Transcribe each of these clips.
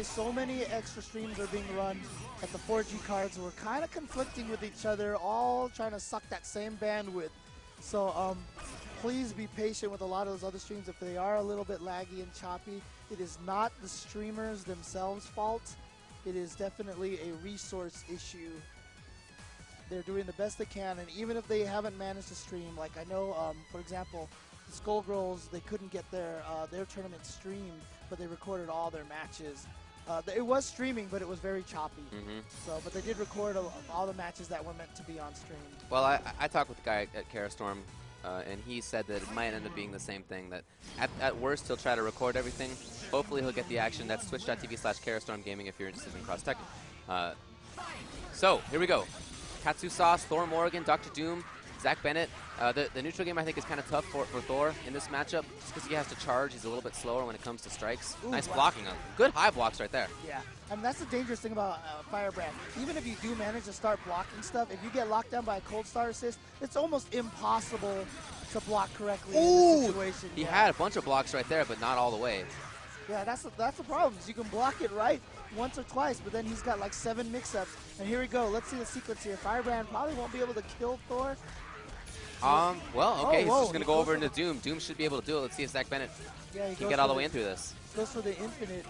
So many extra streams are being run at the 4G cards. We're kind of conflicting with each other, all trying to suck that same bandwidth. So please be patient with a lot of those other streams. If they are a little bit laggy and choppy, it is not the streamers themselves' fault. It is definitely a resource issue. They're doing the best they can, and even if they haven't managed to stream, like I know, for example, the Skullgirls, they couldn't get their tournament streamed, but they recorded all their matches. It was streaming, but it was very choppy. So, but they did record all the matches that were meant to be on stream. Well, I talked with the guy at Karastorm, and he said that it might end up being the same thing. That at worst, he'll try to record everything. Hopefully, he'll get the action. That's twitch.tv/Karastorm Gaming if you're interested in cross tech. So here we go. Katsu Sauce, Thor Morgan, Dr. Doom, Zak Bennett. The neutral game I think is kind of tough for Thor in this matchup just because he has to charge. He's a little bit slower when it comes to strikes. Ooh, nice wow. blocking. Good high blocks right there. Yeah, and that's the dangerous thing about Firebrand. Even if you do manage to start blocking stuff, if you get locked down by a cold start assist, it's almost impossible to block correctly in this situation. He had a bunch of blocks right there, but not all the way. Yeah, that's the problem. Is you can block it right once or twice, but then he's got like 7 mix-ups. And here we go. Let's see the sequence here. Firebrand probably won't be able to kill Thor. Well, okay, he's just going to go over into Doom. Doom should be able to do it. Let's see if Zak Bennett can get all the way in through this. Goes for the infinite.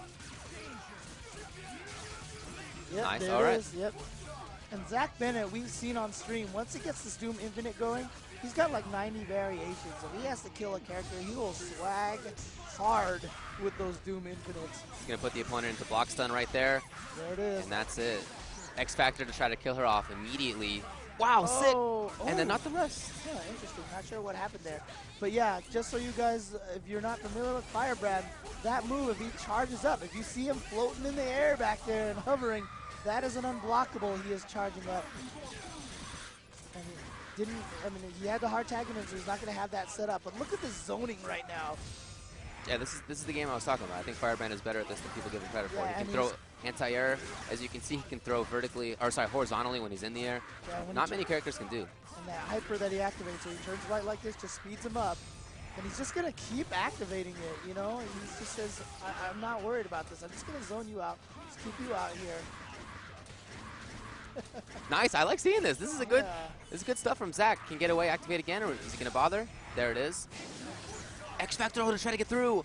Yep, nice, there all right. it is. Yep. And Zak Bennett, we've seen on stream, once he gets this Doom infinite going, he's got like 90 variations. If he has to kill a character, he will swag hard with those Doom infinites. He's going to put the opponent into block stun right there. There it is. And that's it. X Factor to try to kill her off immediately. Wow, sick. And then not the rest. Yeah, interesting. Not sure what happened there. But yeah, just so you guys, if you're not familiar with Firebrand, that move, if he charges up, if you see him floating in the air back there and hovering, that is an unblockable. He is charging up. And he had the hard tag him, so he's not going to have that set up. But look at the zoning right now. Yeah, this is the game I was talking about. I think Firebrand is better at this than people give him credit for. Yeah, He can throw anti-air. As you can see, he can throw vertically, or sorry, horizontally when he's in the air. Yeah, not many characters can do. And that hyper that he activates, so he turns right like this, just speeds him up. And he's just going to keep activating it, you know? And he just says, I'm not worried about this. I'm just going to zone you out, just keep you out here. Nice, I like seeing this. This is good stuff from Zak. Can get away, activate again, or is he going to bother? There it is. X Factor to try to get through.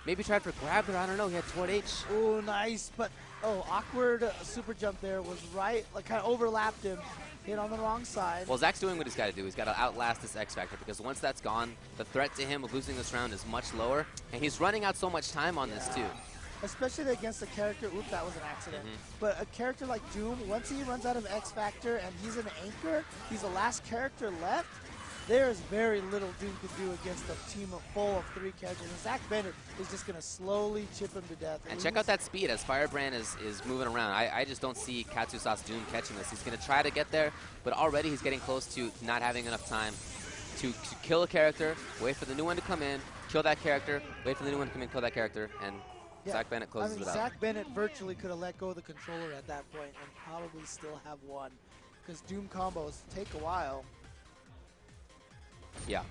Maybe tried for grab, but I don't know. He had Toward H. Oh, nice. But, awkward super jump there was right, like kind of overlapped him. Hit on the wrong side. Well, Zak's doing what he's got to do. He's got to outlast this X Factor because once that's gone, the threat to him of losing this round is much lower. And he's running out so much time on this, too. Especially against a character, oops, that was an accident. But a character like Doom, once he runs out of X Factor and he's an anchor, he's the last character left, there's very little Doom can do against a team full of 3 characters. And Zak Bennett is just going to slowly chip him to death. And check out that speed as Firebrand is moving around. I just don't see Katsu Sauce Doom catching this. He's going to try to get there, but already he's getting close to not having enough time to kill a character, wait for the new one to come in, kill that character, wait for the new one to come in, kill that character, and Zak Bennett closes it out. Zak Bennett virtually could have let go of the controller at that point and probably still have won, because Doom combos take a while. Yeah.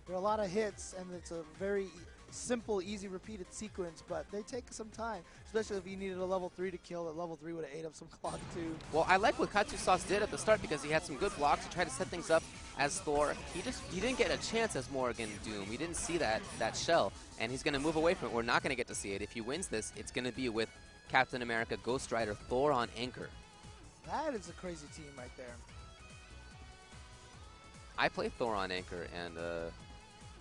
There are a lot of hits, and it's a very simple, easy, repeated sequence, but they take some time, especially if you needed a level 3 to kill. That level 3 would have ate up some clock, too. Well, I like what Katsu Sauce did at the start because he had some good blocks to try to set things up as Thor. He didn't get a chance as Morgan Doom. We didn't see that shell, and he's going to move away from it. We're not going to get to see it. If he wins this, it's going to be with Captain America, Ghost Rider, Thor on anchor. That is a crazy team right there. I play Thor on anchor, and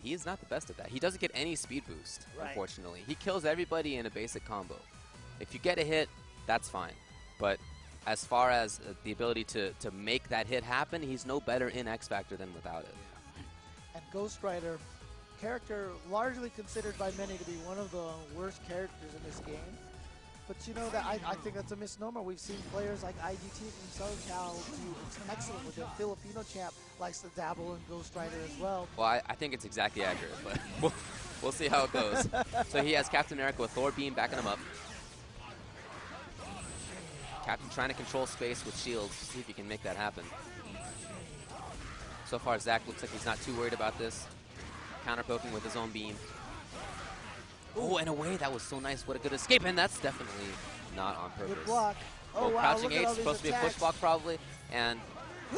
he is not the best at that. He doesn't get any speed boost, unfortunately. He kills everybody in a basic combo. If you get a hit, that's fine. But as far as the ability to make that hit happen, he's no better in X Factor than without it. And Ghost Rider, character largely considered by many to be one of the worst characters in this game. But you know that I think that's a misnomer. We've seen players like IGT from SoCal do excellent with it. Filipino champ likes to dabble in Ghost Rider as well. Well, I think it's exactly accurate, but we'll see how it goes. So he has Captain America with Thor Beam backing him up. Captain trying to control space with shields to see if he can make that happen. So far, Zak looks like he's not too worried about this. Counter poking with his own beam. Oh, and away. That was so nice. What a good escape. And that's definitely not on purpose. Good block. Oh, wow. Crouching Look at H, all these supposed to be a attacks. push block probably. And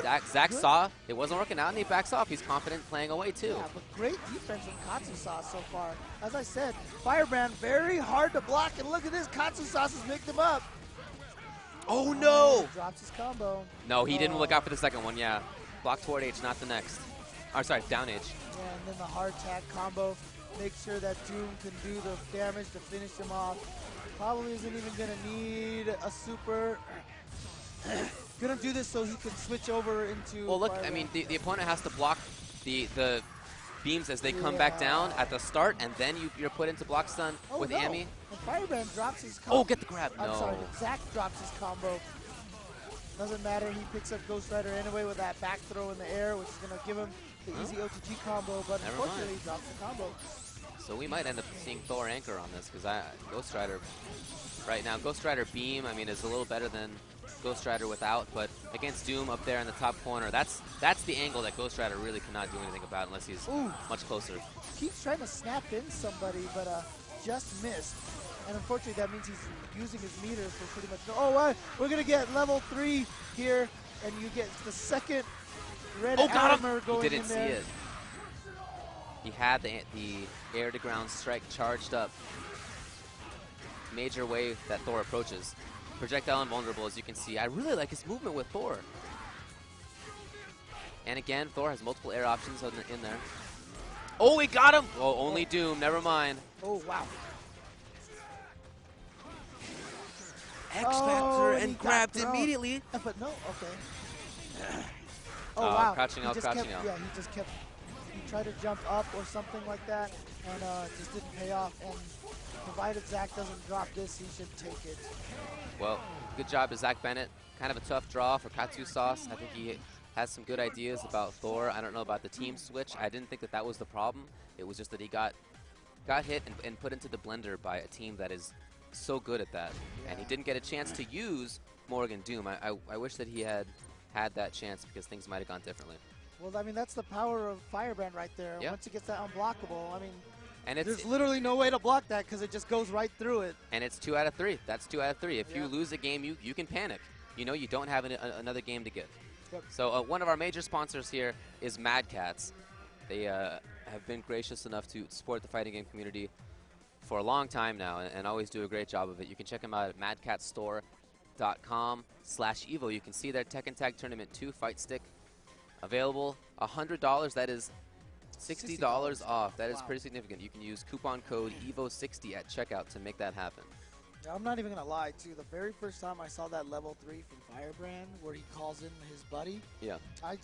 Zach saw it wasn't working out, and he backs off. He's confident playing away, too. Yeah, but great defense from Katsu Sauce so far. As I said, Firebrand very hard to block, and look at this. Katsu Sauce has picked him up. Oh, no! Drops his combo. No, he didn't look out for the second one, yeah. Block toward H, not the next. Or, sorry, down H. Yeah, and then the hard tag combo. Make sure that Doom can do the damage to finish him off. Probably isn't even going to need a super. Gonna do this so he can switch over into. Well, look, Firebrand. I mean, the opponent has to block the beams as they come back down at the start, and then you're put into block stun with no. Amy. And Firebrand drops his combo. Oh, get the grab. I'm No. sorry, Zach drops his combo. Doesn't matter, he picks up Ghost Rider anyway with that back throw in the air, which is going to give him the easy OTG combo, but Never unfortunately mind. he drops the combo. So we might end up seeing Thor anchor on this, because Ghost Rider, right now, Ghost Rider beam, I mean, is a little better than Ghost Rider without, but against Doom up there in the top corner, that's the angle that Ghost Rider really cannot do anything about unless he's much closer. Keeps trying to snap in somebody, but just missed. And unfortunately, that means he's using his meters for pretty much. Oh, we're going to get level 3 here, and you get the second red armor going He didn't in see there. it. He had the air-to-ground strike charged up. Major wave that Thor approaches. Projectile invulnerable, as you can see. I really like his movement with Thor. And again, Thor has multiple air options in there. Oh, he got him! Oh, only Doom. Never mind. Oh, wow. X-Factor and he and got grabbed thrown. immediately. But no, okay. Oh, wow. crouching out, crouching out. Yeah, he just kept, he tried to jump up or something like that, and just didn't pay off. And provided Zach doesn't drop this, he should take it. Well, good job to Zak Bennett. Kind of a tough draw for Katsu Sauce. I think he has some good ideas about Thor. I don't know about the team switch. I didn't think that was the problem. It was just that he got hit and put into the blender by a team that is so good at that. Yeah. And he didn't get a chance to use Morgan Doom. I wish that he had that chance, because things might have gone differently. Well, I mean, that's the power of Firebrand right there. Yeah. Once he gets that unblockable, I mean, And there's literally no way to block that because it just goes right through it. And it's 2 out of 3. That's 2 out of 3. If Yeah. you lose a game, you can panic. You know you don't have another game to give. Yep. So one of our major sponsors here is Mad Catz. They have been gracious enough to support the fighting game community for a long time now, and always do a great job of it. You can check them out at madcatzstore.com/evo. You can see their Tekken Tag Tournament 2 fight stick available. $100, that is $60 off. That is pretty significant. You can use coupon code EVO60 at checkout to make that happen. Yeah, I'm not even going to lie, too. The very first time I saw that level 3 from Firebrand, where he calls in his buddy, Yeah. I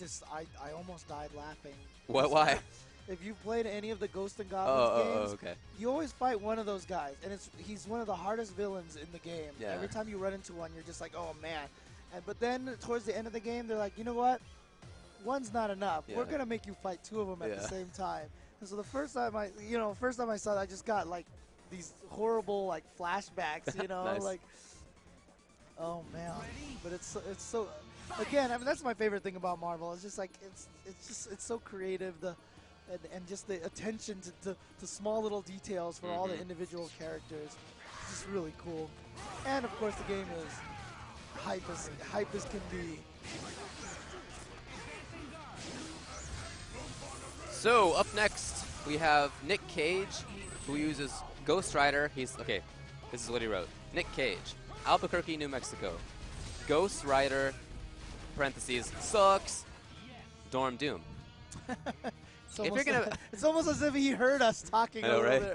almost died laughing. What? Why? If you've played any of the Ghost and Goblins games, Okay. you always fight one of those guys, and he's one of the hardest villains in the game. Yeah. Every time you run into one, you're just like, oh, man. But then towards the end of the game, they're like, you know what? One's not enough. Yeah. We're going to make you fight 2 of them at the Yeah. same time. And so the first time I saw that, I just got like these horrible like flashbacks, you know, Nice. like, oh man. But it's so again, I mean, that's my favorite thing about Marvel. It's just like it's so creative, and just the attention to small little details for all the individual characters. It's just really cool. And of course the game is hype as can be. So up next we have Nick Cage, who uses Ghost Rider. Okay, this is what he wrote. Nick Cage, Albuquerque, New Mexico. Ghost Rider, parentheses, sucks, Dorm Doom. It's almost as if he heard us talking I know, over right? there.